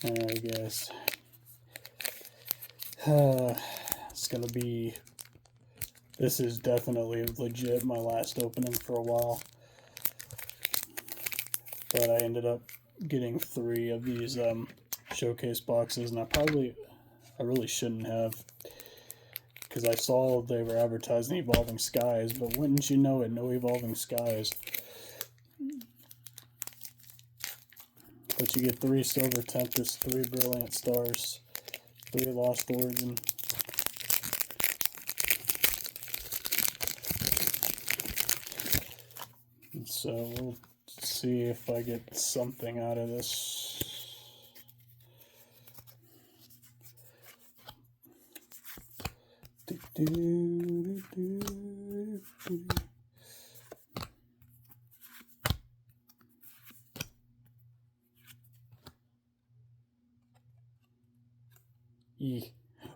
I guess. It's gonna be. This is definitely legit my last opening for a while. But I ended up getting 3 of these showcase boxes, and I really shouldn't have, because I saw they were advertising Evolving Skies, but wouldn't you know it, no Evolving Skies. But you get 3 Silver Tempest, 3 Brilliant Stars, 3 Lost Origin. And so we'll see if I get something out of this.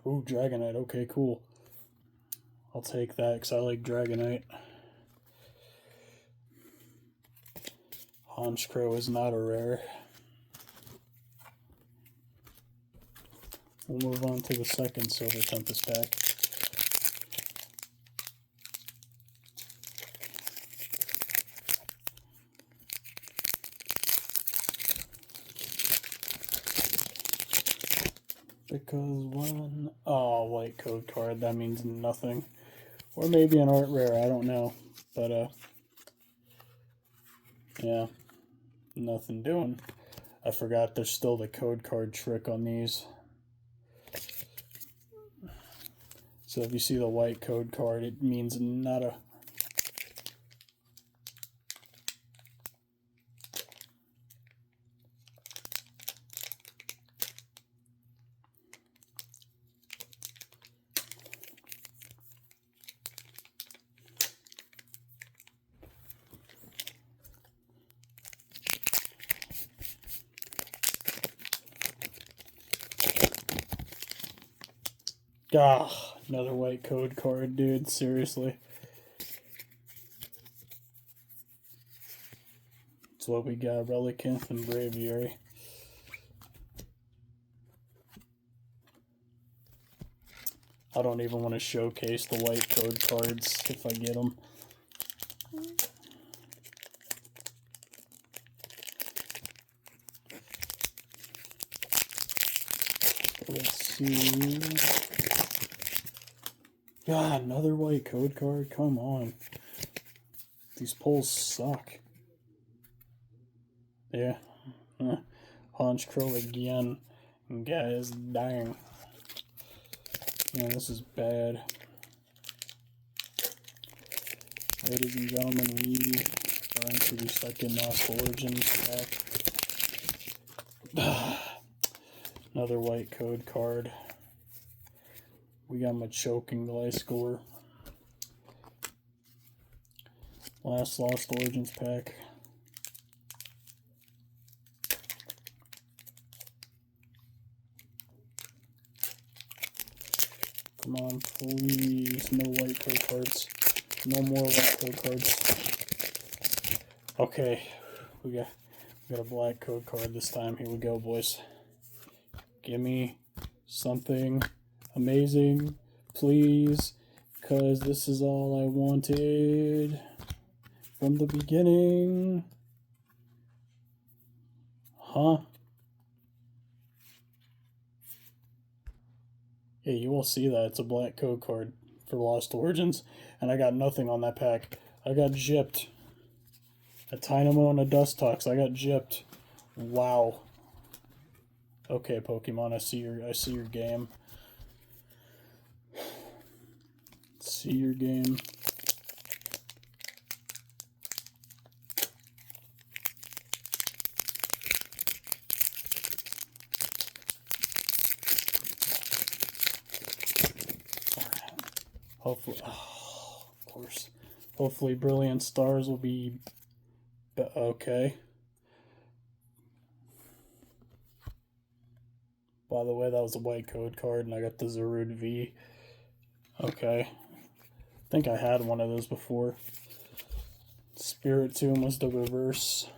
Ooh, Dragonite. Okay, cool. I'll take that because I like Dragonite. Honchkrow is not a rare. We'll move on to the second Silver Tempest pack. Because one... Oh, white code card. That means nothing. Or maybe an art rare. I don't know. But, yeah. Nothing doing. I forgot there's still the code card trick on these. So if you see the white code card, it means nada. Ah, another white code card, dude. Seriously. That's what we got. Relicanth and Braviary. I don't even want to showcase the white code cards if I get them. Let's see. God, another white code card? Come on. These pulls suck. Yeah. Honchkrow again. Guys, dang. Yeah, this is bad. Ladies and gentlemen, we are into the second Lost Origins pack. Another white code card. We got my choking Gliscor. Last Lost Origins pack. Come on, please. No white code cards. No more white code cards. Okay. We got a black code card this time. Here we go, boys. Give me something amazing, please, because this is all I wanted from the beginning. Huh? Yeah, you will see that. It's a black code card for Lost Origins, and I got nothing on that pack. I got gypped. A Tynamo and a Dustox. I got gypped. Wow. Okay, Pokemon, I see your game. See your game. Hopefully, oh, of course. Hopefully, Brilliant Stars will be okay. By the way, that was a white code card, and I got the Zarude V. Okay. I think I had one of those before. Spirit Tomb was the reverse.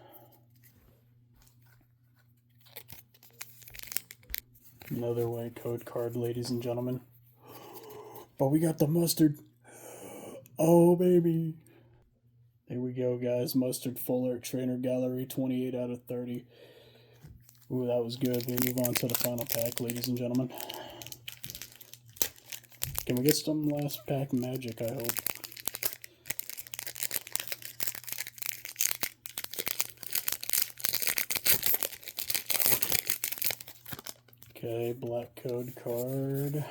Another white code card, ladies and gentlemen. But we got the mustard. Oh, baby. There we go, guys. Mustard Full Art Trainer Gallery, 28 out of 30. Ooh, that was good. We move on to the final pack, ladies and gentlemen. Can we get some last pack magic, I hope? Okay, black code card.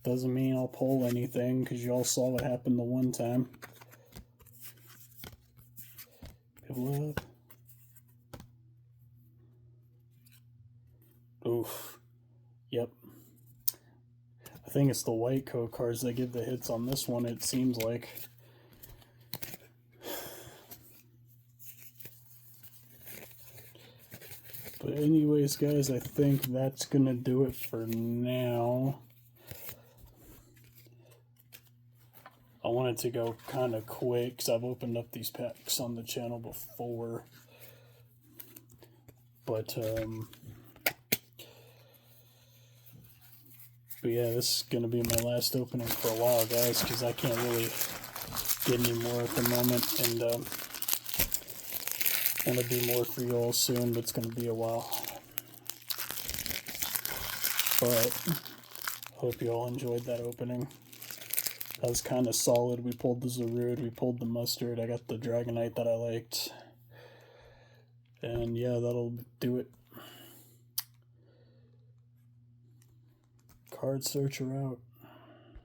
Doesn't mean I'll pull anything, because you all saw what happened the one time. Pivot up. Oof. Yep. I think it's the white code cards that give the hits on this one, it seems like. But anyways, guys, I think that's going to do it for now. I wanted to go kind of quick because I've opened up these packs on the channel before. But yeah, this is going to be my last opening for a while, guys, because I can't really get any more at the moment. And want to do more for you all soon, but it's going to be a while. But hope you all enjoyed that opening. That was kind of solid. We pulled the Zarude, we pulled the Mustard, I got the Dragonite that I liked. And yeah, that'll do it. Card Searcher out.